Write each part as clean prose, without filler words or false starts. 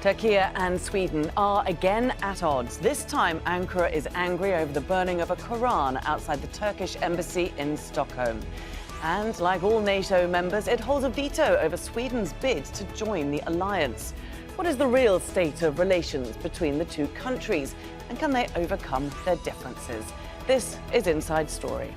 Turkiye and Sweden are again at odds. This time, Ankara is angry over the burning of a Quran outside the Turkish Embassy in Stockholm. And like all NATO members, it holds a veto over Sweden's bid to join the alliance. What is the real state of relations between the two countries? And can they overcome their differences? This is Inside Story.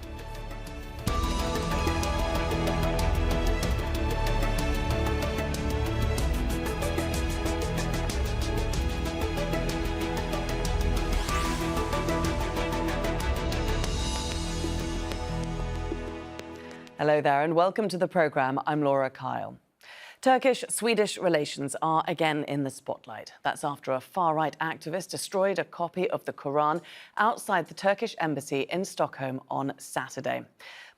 Hello there and welcome to the programme. I'm Laura Kyle. Turkish-Swedish relations are again in the spotlight. That's after a far-right activist destroyed a copy of the Quran outside the Turkish embassy in Stockholm on Saturday.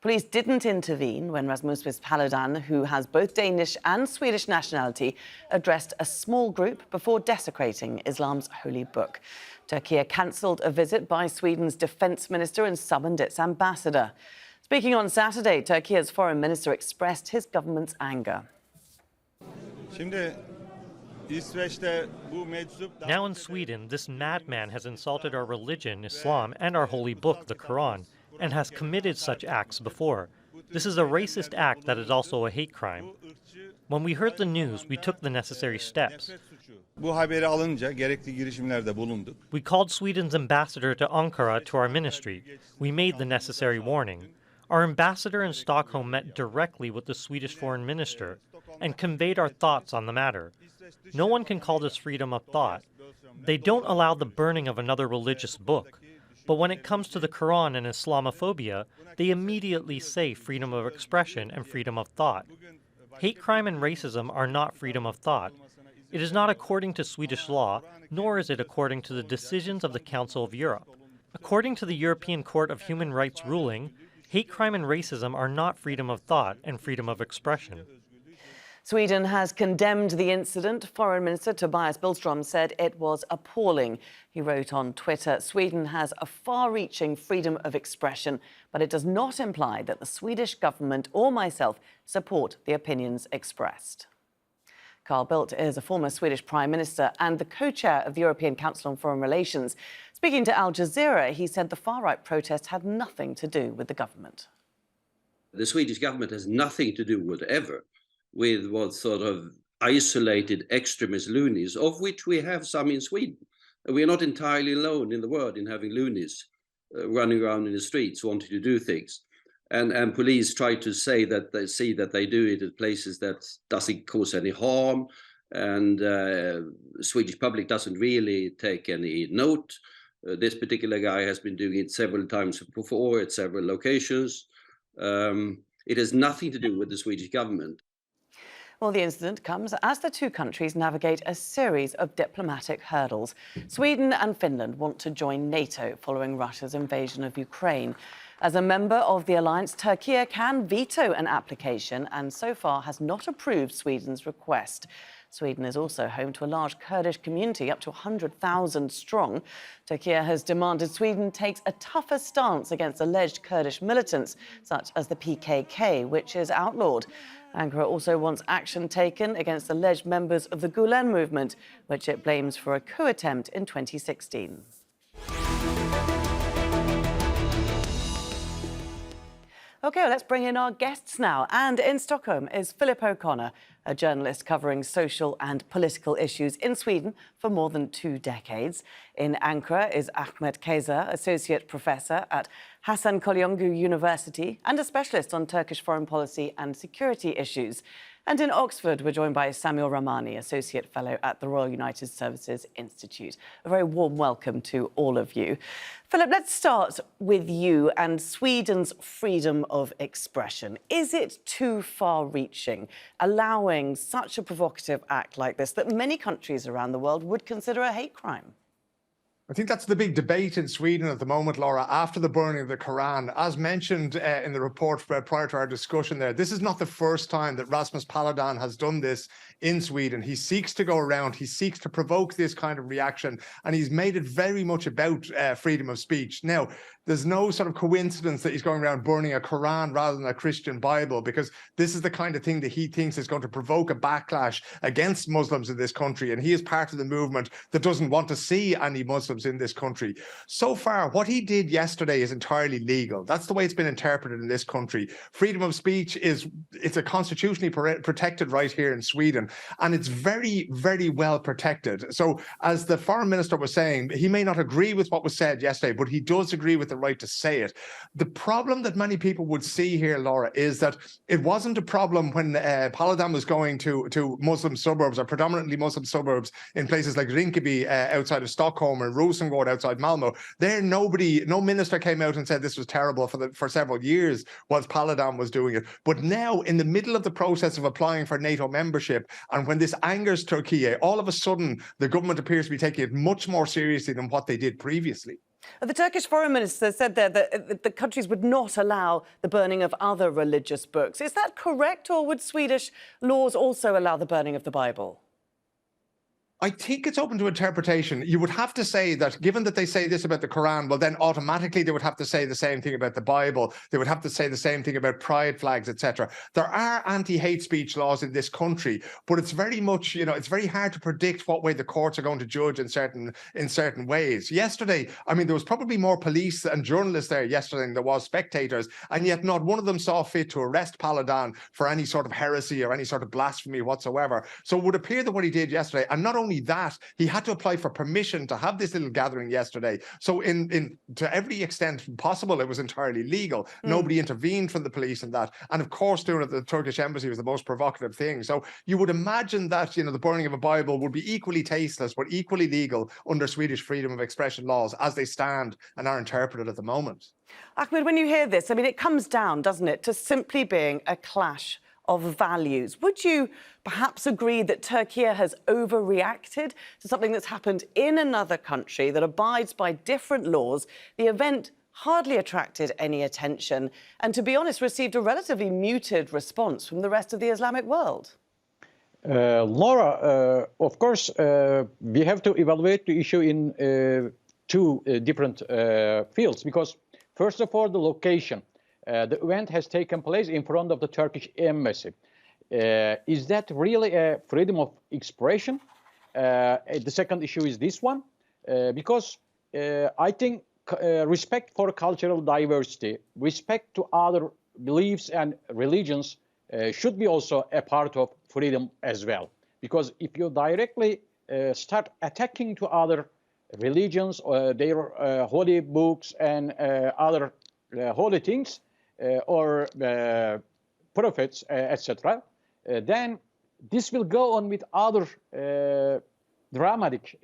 Police didn't intervene when Rasmus Paludan, who has both Danish and Swedish nationality, addressed a small group before desecrating Islam's holy book. Turkiye cancelled a visit by Sweden's defence minister and summoned its ambassador. Speaking on Saturday, Turkiye's foreign minister expressed his government's anger. Now in Sweden, this madman has insulted our religion, Islam, and our holy book, the Quran, and has committed such acts before. This is a racist act that is also a hate crime. When we heard the news, we took the necessary steps. We called Sweden's ambassador to Ankara to our ministry. We made the necessary warning. Our ambassador in Stockholm met directly with the Swedish foreign minister and conveyed our thoughts on the matter. No one can call this freedom of thought. They don't allow the burning of another religious book. But when it comes to the Quran and Islamophobia, they immediately say freedom of expression and freedom of thought. Hate crime and racism are not freedom of thought. It is not according to Swedish law, nor is it according to the decisions of the Council of Europe. According to the European Court of Human Rights ruling, hate crime and racism are not freedom of thought and freedom of expression. Sweden has condemned the incident. Foreign Minister Tobias Billström said it was appalling. He wrote on Twitter, Sweden has a far-reaching freedom of expression, but it does not imply that the Swedish government or myself support the opinions expressed. Carl Bildt is a former Swedish Prime Minister and the co-chair of the European Council on Foreign Relations. Speaking to Al Jazeera, he said the far-right protest had nothing to do with the government. The Swedish government has nothing to do whatever with what sort of isolated extremist loonies, of which we have some in Sweden. We are not entirely alone in the world in having loonies running around in the streets wanting to do things. And police try to say that they see that they do it at places that doesn't cause any harm. And Swedish public doesn't really take any note. This particular guy has been doing it several times before at several locations. It has nothing to do with the Swedish government. Well, the incident comes as the two countries navigate a series of diplomatic hurdles. Sweden and Finland want to join NATO following Russia's invasion of Ukraine. As a member of the alliance, Turkiye can veto an application and so far has not approved Sweden's request. Sweden is also home to a large Kurdish community, up to 100,000 strong. Turkiye has demanded Sweden takes a tougher stance against alleged Kurdish militants, such as the PKK, which is outlawed. Ankara also wants action taken against alleged members of the Gulen movement, which it blames for a coup attempt in 2016. OK, well, let's bring in our guests now. And in Stockholm is Philip O'Connor, a journalist covering social and political issues in Sweden for more than 2 decades. In Ankara is Ahmet Keser, associate professor at Hasan Kalyoncu University and a specialist on Turkish foreign policy and security issues. And in Oxford, we're joined by Samuel Ramani, Associate Fellow at the Royal United Services Institute. A very warm welcome to all of you. Philip, let's start with you and Sweden's freedom of expression. Is it too far-reaching, allowing such a provocative act like this that many countries around the world would consider a hate crime? I think that's the big debate in Sweden at the moment, Laura, after the burning of the Quran. As mentioned in the report prior to our discussion there, this is not the first time that Rasmus Paludan has done this in Sweden. He seeks to go around, he seeks to provoke this kind of reaction, and he's made it very much about freedom of speech. Now, there's no sort of coincidence that he's going around burning a Quran rather than a Christian Bible, because this is the kind of thing that he thinks is going to provoke a backlash against Muslims in this country. And he is part of the movement that doesn't want to see any Muslims in this country. So far, what he did yesterday is entirely legal. That's the way it's been interpreted in this country. Freedom of speech it's a constitutionally protected right here in Sweden, and it's very, very well protected. So as the foreign minister was saying, he may not agree with what was said yesterday, but he does agree with the right to say it. The problem that many people would see here, Laura, is that it wasn't a problem when Paludan was going to Muslim suburbs, or predominantly Muslim suburbs, in places like Rinkeby outside of Stockholm, or Rosengård outside Malmo. There, no minister came out and said this was terrible for several years whilst Paludan was doing it. But now, in the middle of the process of applying for NATO membership, and when this angers Turkiye, all of a sudden the government appears to be taking it much more seriously than what they did previously. The Turkish foreign minister said there that the countries would not allow the burning of other religious books. Is that correct, or would Swedish laws also allow the burning of the Bible? I think it's open to interpretation. You would have to say that, given that they say this about the Quran, well, then automatically they would have to say the same thing about the Bible. They would have to say the same thing about pride flags, etc. There are anti-hate speech laws in this country, but it's very much, it's very hard to predict what way the courts are going to judge in certain ways. Yesterday, I mean, there was probably more police and journalists there yesterday than there was spectators, and yet not one of them saw fit to arrest Paludan for any sort of heresy or any sort of blasphemy whatsoever. So it would appear that what he did yesterday, and not only that, he had to apply for permission to have this little gathering yesterday. So to every extent possible, it was entirely legal. Nobody intervened from the police in that. And of course, doing it at the Turkish Embassy was the most provocative thing. So you would imagine that, the burning of a Bible would be equally tasteless, but equally legal under Swedish freedom of expression laws as they stand and are interpreted at the moment. Ahmed, when you hear this, I mean, it comes down, doesn't it, to simply being a clash of values. Would you perhaps agree that Turkey has overreacted to something that's happened in another country that abides by different laws? The event hardly attracted any attention and, to be honest, received a relatively muted response from the rest of the Islamic world. Laura, of course, we have to evaluate the issue in two different fields, because first of all, the location. The event has taken place in front of the Turkish Embassy. Is that really a freedom of expression? The second issue is this one, because I think respect for cultural diversity, respect to other beliefs and religions should be also a part of freedom as well. Because if you directly start attacking to other religions, their holy books and other holy things, or prophets, etc., then this will go on with other dramatic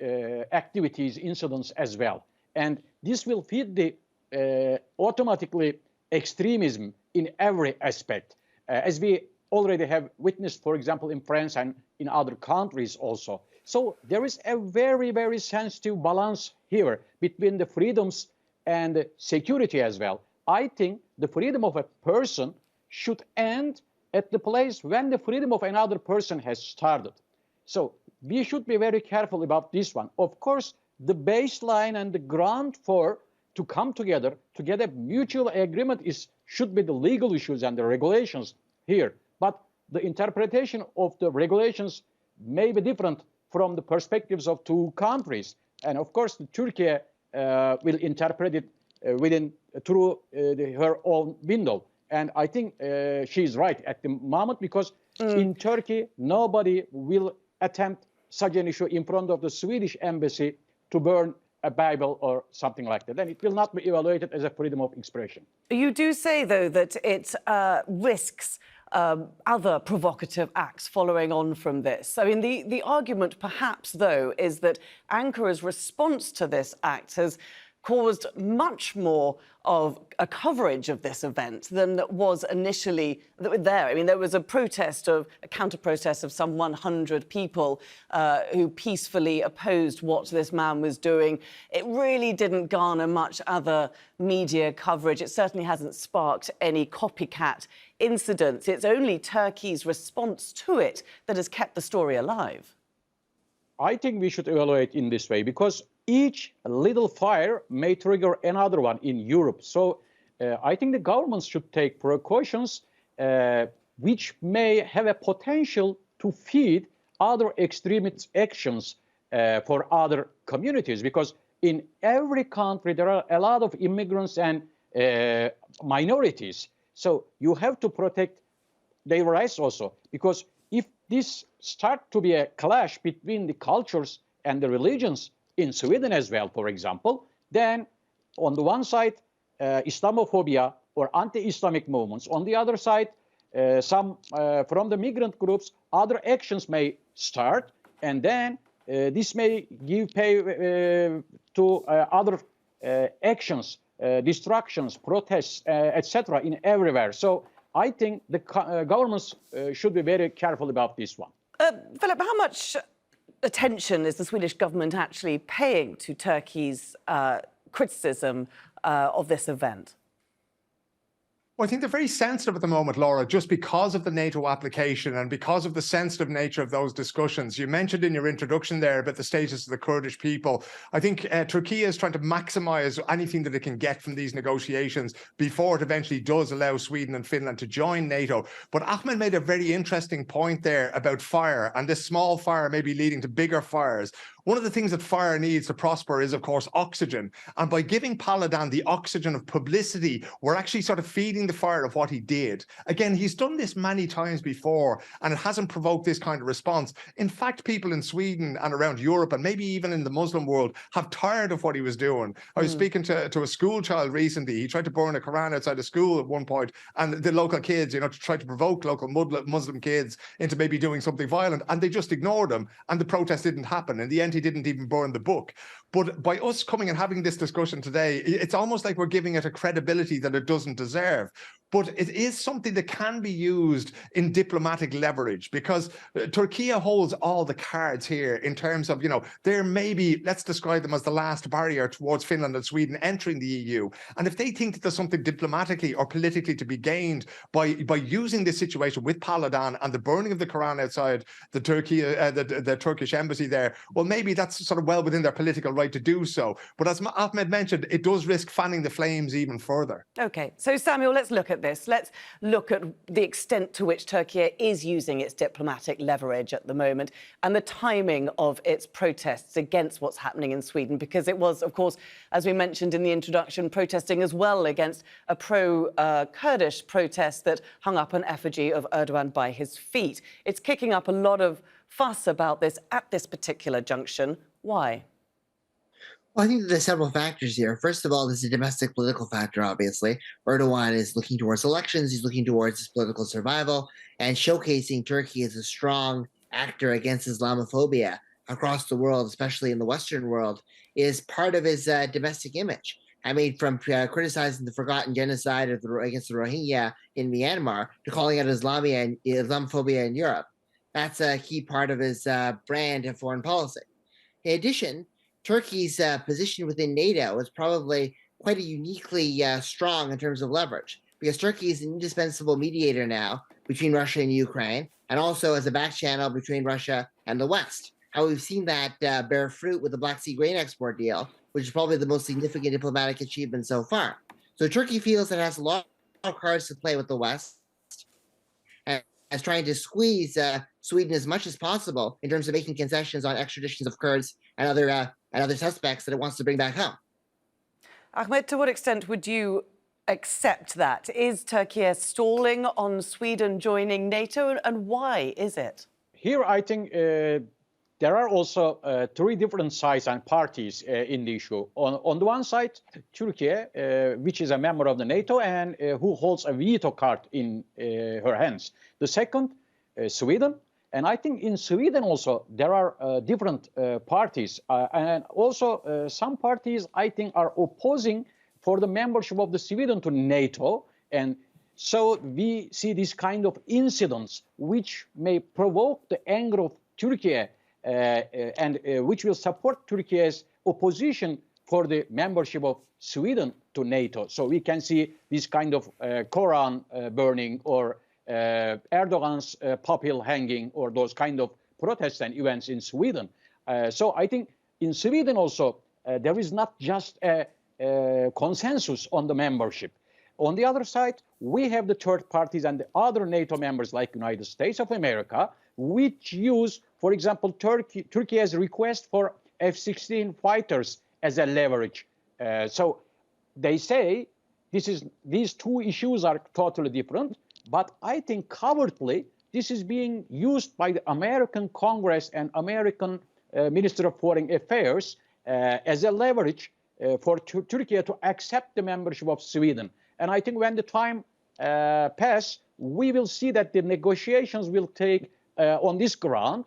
activities, incidents as well. And this will feed the automatically extremism in every aspect, as we already have witnessed, for example, in France and in other countries also. So there is a very, very sensitive balance here between the freedoms and security as well. I think the freedom of a person should end at the place when the freedom of another person has started. So we should be very careful about this one. Of course, the baseline and the ground to come together to get a mutual agreement should be the legal issues and the regulations here. But the interpretation of the regulations may be different from the perspectives of two countries. And of course, Turkey will interpret it through her own window. And I think she's right at the moment, because in Turkey, nobody will attempt such an issue in front of the Swedish embassy to burn a Bible or something like that. Then it will not be evaluated as a freedom of expression. You do say, though, that it risks other provocative acts following on from this. I mean, the argument perhaps, though, is that Ankara's response to this act has caused much more of a coverage of this event than was initially there. I mean, there was a counter-protest of some 100 people who peacefully opposed what this man was doing. It really didn't garner much other media coverage. It certainly hasn't sparked any copycat incidents. It's only Turkey's response to it that has kept the story alive. I think we should evaluate in this way, because each little fire may trigger another one in Europe. So I think the governments should take precautions which may have a potential to feed other extremist actions for other communities. Because in every country, there are a lot of immigrants and minorities. So you have to protect their rights also, because if this starts to be a clash between the cultures and the religions in Sweden as well, for example, then on the one side, Islamophobia or anti-Islamic movements. On the other side, some from the migrant groups, other actions may start, and then this may give pay to other actions, destructions, protests, etc. in everywhere. So I think the governments should be very careful about this one. Philip, how much attention is the Swedish government actually paying to Turkey's criticism of this event? Well, I think they're very sensitive at the moment, Laura, just because of the NATO application and because of the sensitive nature of those discussions. You mentioned in your introduction there about the status of the Kurdish people. I think Turkey is trying to maximize anything that it can get from these negotiations before it eventually does allow Sweden and Finland to join NATO. But Ahmed made a very interesting point there about fire, and this small fire may be leading to bigger fires. One of the things that fire needs to prosper is, of course, oxygen. And by giving Paludan the oxygen of publicity, we're actually sort of feeding the fire of what he did. Again, he's done this many times before, and it hasn't provoked this kind of response. In fact, people in Sweden and around Europe, and maybe even in the Muslim world, have tired of what he was doing. I was speaking to a school child recently. He tried to burn a Quran outside a school at one point, and the local kids, to try to provoke local Muslim kids into maybe doing something violent, and they just ignored him, and the protest didn't happen. In the end, he didn't even burn the book. But by us coming and having this discussion today, it's almost like we're giving it a credibility that it doesn't deserve. But it is something that can be used in diplomatic leverage, because Turkey holds all the cards here in terms of, there may be, let's describe them as the last barrier towards Finland and Sweden entering the EU. And if they think that there's something diplomatically or politically to be gained by using this situation with Paludan and the burning of the Quran outside the Turkish embassy there, well, maybe that's sort of well within their political right to do so. But as Ahmed mentioned, it does risk fanning the flames even further. OK, so Samuel, let's look at this. Let's look at the extent to which Turkey is using its diplomatic leverage at the moment and the timing of its protests against what's happening in Sweden, because it was, of course, as we mentioned in the introduction, protesting as well against a pro-Kurdish protest that hung up an effigy of Erdogan by his feet. It's kicking up a lot of fuss about this at this particular junction. Why? Well, I think that there's several factors here. First of all, there's a domestic political factor, obviously. Erdogan is looking towards elections. He's looking towards his political survival and showcasing Turkey as a strong actor against Islamophobia across the world, especially in the Western world, is part of his domestic image. I mean, from criticizing the forgotten genocide against the Rohingya in Myanmar to calling out Islamophobia in Europe. That's a key part of his brand of foreign policy. In addition, Turkey's position within NATO is probably quite a uniquely strong in terms of leverage, because Turkey is an indispensable mediator now between Russia and Ukraine, and also as a back channel between Russia and the West. How we've seen that bear fruit with the Black Sea grain export deal, which is probably the most significant diplomatic achievement so far. So Turkey feels it has a lot of cards to play with the West, and is trying to squeeze Sweden as much as possible in terms of making concessions on extraditions of Kurds and other suspects that it wants to bring back home. Ahmed, to what extent would you accept that? Is Turkey stalling on Sweden joining NATO, and why is it? Here, I think there are also three different sides and parties in the issue. On the one side, Turkey, which is a member of the NATO and who holds a veto card in her hands. The second, Sweden, And I think in Sweden also there are different parties, and also some parties I think are opposing for the membership of the Sweden to NATO. And so we see this kind of incidents which may provoke the anger of Turkey and which will support Turkey's opposition for the membership of Sweden to NATO. So we can see this kind of Quran burning or Erdogan's pupil hanging or those kind of protests and events in Sweden. So I think in Sweden also there is not just a consensus on the membership. On the other side, we have the third parties and the other NATO members like United States of America, which use, for example, Turkey's request for F-16 fighters as a leverage. So they say these two issues are totally different, but I think covertly this is being used by the American Congress and American Minister of Foreign Affairs as a leverage for Turkey to accept the membership of Sweden. And I think when the time passes, we will see that the negotiations will take on this ground.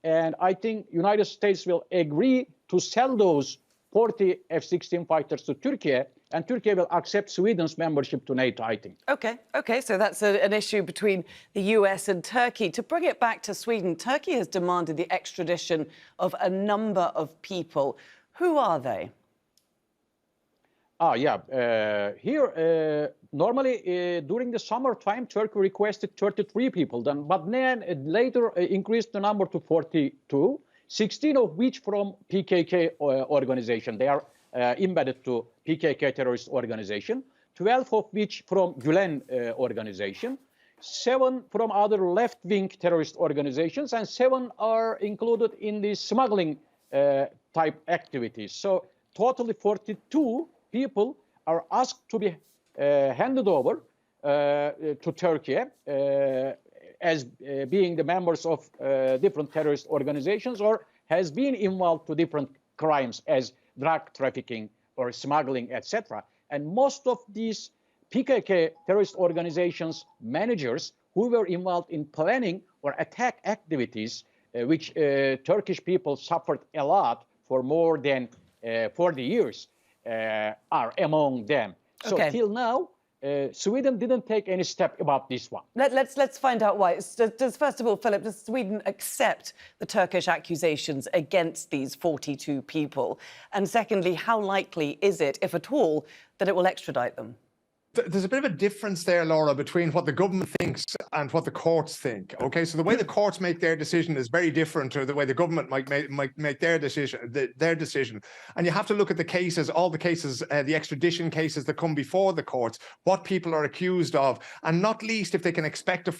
And I think United States will agree to sell those 40 F-16 fighters to Turkey, and Turkey will accept Sweden's membership to NATO, I think. OK, so that's an issue between the US and Turkey. To bring it back to Sweden, Turkey has demanded the extradition of a number of people. Who are they? Normally during the summertime, Turkey requested 33 people, but then later increased the number to 42, 16 of which from PKK organization. They are embedded to PKK terrorist organization, 12 of which from Gülen organization, 7 from other left-wing terrorist organizations, and 7 are included in the smuggling type activities. So totally 42 people are asked to be handed over to Turkey as being the members of different terrorist organizations or has been involved to different crimes as drug trafficking or smuggling, etc. And most of these PKK terrorist organizations managers who were involved in planning or attack activities, which Turkish people suffered a lot for more than 40 years, are among them. So till now, Sweden didn't take any step about this one. Let's find out why. First of all, Philip, does Sweden accept the Turkish accusations against these 42 people? And secondly, how likely is it, if at all, that it will extradite them? There's a bit of a difference there, Laura, between what the government thinks and what the courts think. Okay, so the way the courts make their decision is very different to the way the government might make their decision. And you have to look at the cases, all the cases, the extradition cases that come before the courts, what people are accused of, and not least if they can expect a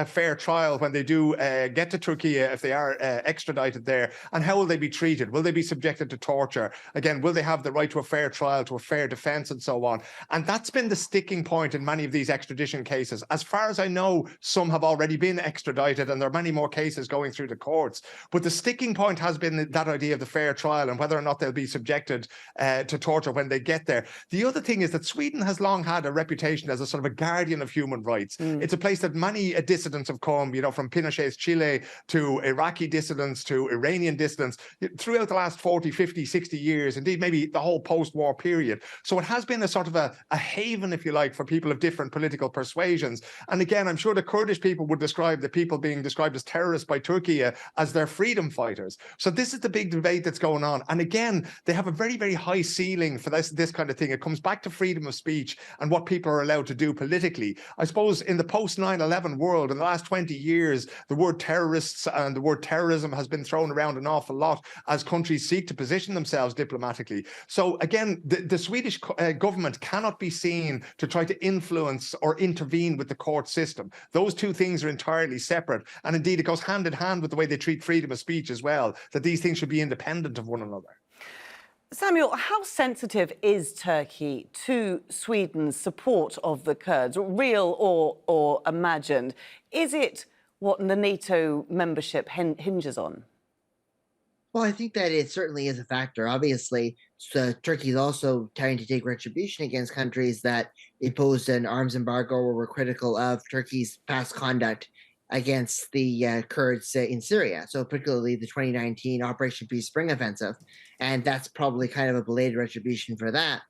fair trial when they do get to Turkiye, if they are extradited there, and how will they be treated? Will they be subjected to torture? Again, will they have the right to a fair trial, to a fair defense, and so on? And that's been the sticking point in many of these extradition cases. As far as I know, some have already been extradited and there are many more cases going through the courts. But the sticking point has been that idea of the fair trial and whether or not they'll be subjected to torture when they get there. The other thing is that Sweden has long had a reputation as a sort of a guardian of human rights. It's a place that many dissidents have come, you know, from Pinochet's Chile to Iraqi dissidents to Iranian dissidents throughout the last 40, 50, 60 years, indeed maybe the whole post-war period. So it has been a sort of a haven, if you like, for people of different political persuasions. And again, I'm sure the Kurdish people would describe the people being described as terrorists by Turkey as their freedom fighters. So this is the big debate that's going on. And again, they have a very, very high ceiling for this kind of thing. It comes back to freedom of speech and what people are allowed to do politically. I suppose in the post 9/11 world, in the last 20 years, the word terrorists and the word terrorism has been thrown around an awful lot as countries seek to position themselves diplomatically. So again, the Swedish government cannot be seen to try to influence or intervene with the court system. Those two things are entirely separate. And indeed, it goes hand in hand with the way they treat freedom of speech as well, that these things should be independent of one another. Samuel, how sensitive is Turkey to Sweden's support of the Kurds, real or imagined? Is it what the NATO membership hinges on? Well, I think that it certainly is a factor. Obviously, Turkey is also trying to take retribution against countries that imposed an arms embargo or were critical of Turkey's past conduct against the Kurds in Syria. So particularly the 2019 Operation Peace Spring offensive, and that's probably kind of a belated retribution for that.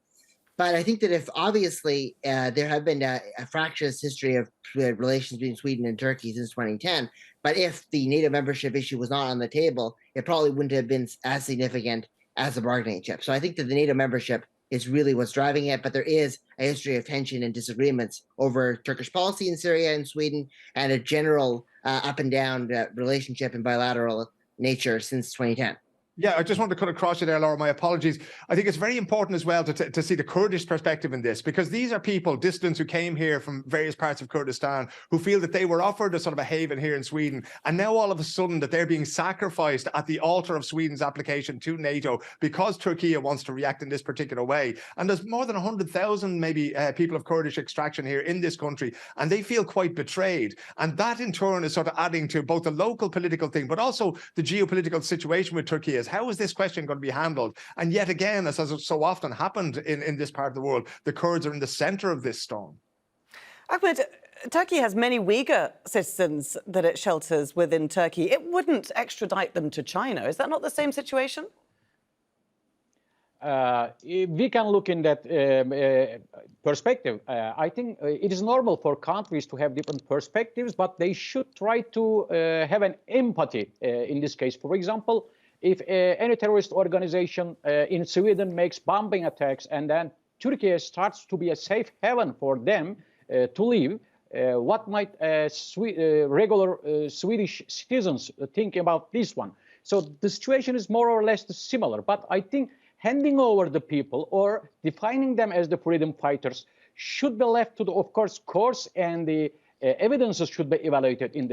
But I think that if obviously there have been a fractious history of relations between Sweden and Turkey since 2010, but if the NATO membership issue was not on the table, it probably wouldn't have been as significant as a bargaining chip. So I think that the NATO membership is really what's driving it, but there is a history of tension and disagreements over Turkish policy in Syria and Sweden, and a general up and down relationship and bilateral nature since 2010. Yeah, I just want to cut across you there, Laura. My apologies. I think it's very important as well to see the Kurdish perspective in this, because these are people, dissidents who came here from various parts of Kurdistan, who feel that they were offered a sort of a haven here in Sweden. And now all of a sudden that they're being sacrificed at the altar of Sweden's application to NATO because Turkey wants to react in this particular way. And there's more than 100,000 maybe people of Kurdish extraction here in this country, and they feel quite betrayed. And that in turn is sort of adding to both the local political thing, but also the geopolitical situation with Turkey. How is this question going to be handled? And yet again, as has so often happened in this part of the world, the Kurds are in the center of this storm. Ahmed, Turkey has many Uyghur citizens that it shelters within Turkey. It wouldn't extradite them to China. Is that not the same situation? We can look in that perspective. I think it is normal for countries to have different perspectives, but they should try to have an empathy in this case. For example, if any terrorist organization in Sweden makes bombing attacks and then Turkey starts to be a safe haven for them to live, what might regular Swedish citizens think about this one? So the situation is more or less similar, but I think handing over the people or defining them as the freedom fighters should be left to the, of course, and the evidences should be evaluated in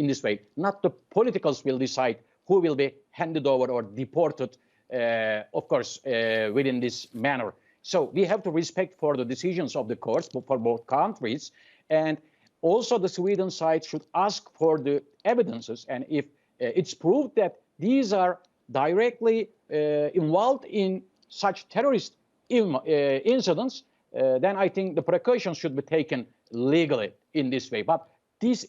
this way. Not the politicals will decide who will be handed over or deported, within this manner. So we have to respect for the decisions of the courts for both countries. And also the Sweden side should ask for the evidences. And if it's proved that these are directly involved in such terrorist incidents, then I think the precautions should be taken legally in this way. But this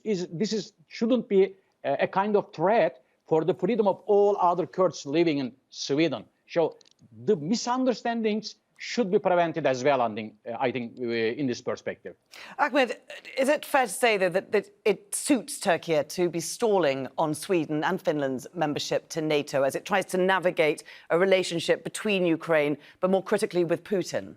shouldn't be a kind of threat for the freedom of all other Kurds living in Sweden. So the misunderstandings should be prevented as well, I think, in this perspective. Ahmed, is it fair to say, though, that it suits Turkey to be stalling on Sweden and Finland's membership to NATO as it tries to navigate a relationship between Ukraine, but more critically with Putin?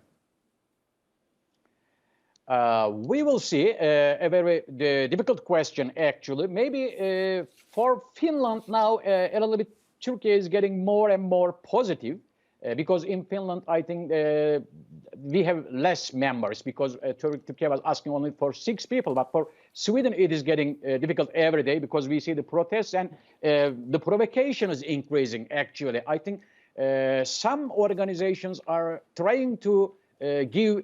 We will see. A very difficult question, actually. Maybe for Finland now, a little bit, Turkey is getting more and more positive because in Finland, I think we have less members because Turkey was asking only for 6 people. But for Sweden, it is getting difficult every day because we see the protests and the provocation is increasing, actually. I think some organizations are trying to give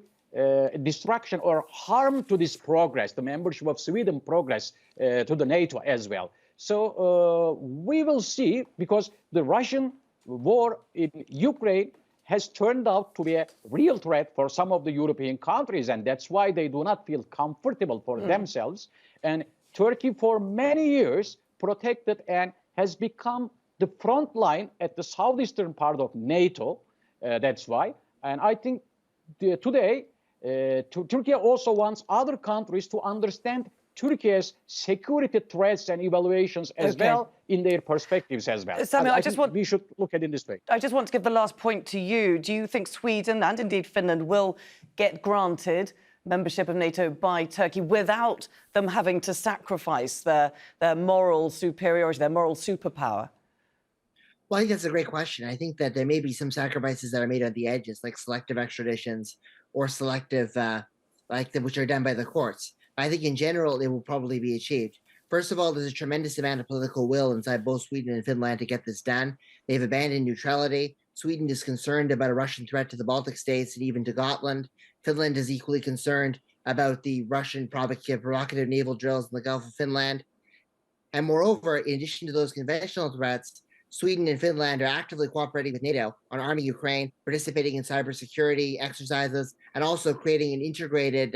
destruction or harm to this progress, the membership of Sweden progress to the NATO as well. So we will see, because the Russian war in Ukraine has turned out to be a real threat for some of the European countries, and that's why they do not feel comfortable for themselves. And Turkey for many years protected and has become the front line at the southeastern part of NATO. That's why. And I think today, Turkey also wants other countries to understand Turkey's security threats and evaluations as well in their perspectives as well. Samuel, we should look at it in this way. I just want to give the last point to you. Do you think Sweden and indeed Finland will get granted membership of NATO by Turkey without them having to sacrifice their moral superiority, their moral superpower? Well, I think that's a great question. I think that there may be some sacrifices that are made on the edges, like selective extraditions or selective, which are done by the courts. I think in general, it will probably be achieved. First of all, there's a tremendous amount of political will inside both Sweden and Finland to get this done. They've abandoned neutrality. Sweden is concerned about a Russian threat to the Baltic states and even to Gotland. Finland is equally concerned about the Russian provocative naval drills in the Gulf of Finland. And moreover, in addition to those conventional threats, Sweden and Finland are actively cooperating with NATO on arming Ukraine, participating in cybersecurity exercises, and also creating an integrated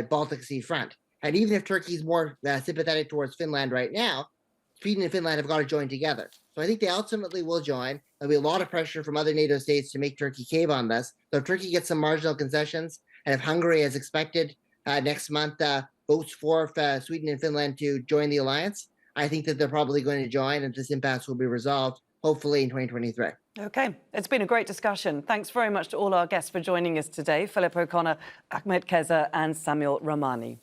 Baltic Sea front. And even if Turkey's more sympathetic towards Finland right now, Sweden and Finland have got to join together. So I think they ultimately will join. There'll be a lot of pressure from other NATO states to make Turkey cave on this. So if Turkey gets some marginal concessions, and if Hungary, as expected, next month votes for Sweden and Finland to join the alliance, I think that they're probably going to join, and this impasse will be resolved, hopefully in 2023. OK, it's been a great discussion. Thanks very much to all our guests for joining us today, Philip O'Connor, Ahmet Keser and Samuel Ramani.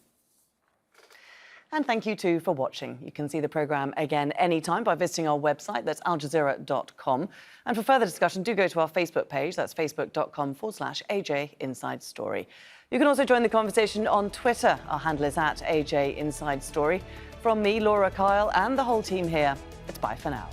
And thank you too for watching. You can see the programme again anytime by visiting our website, that's aljazeera.com. And for further discussion, do go to our Facebook page, that's facebook.com/AJ Inside Story. You can also join the conversation on Twitter. Our handle is @AJ Inside Story. From me, Laura Kyle, and the whole team here, it's bye for now.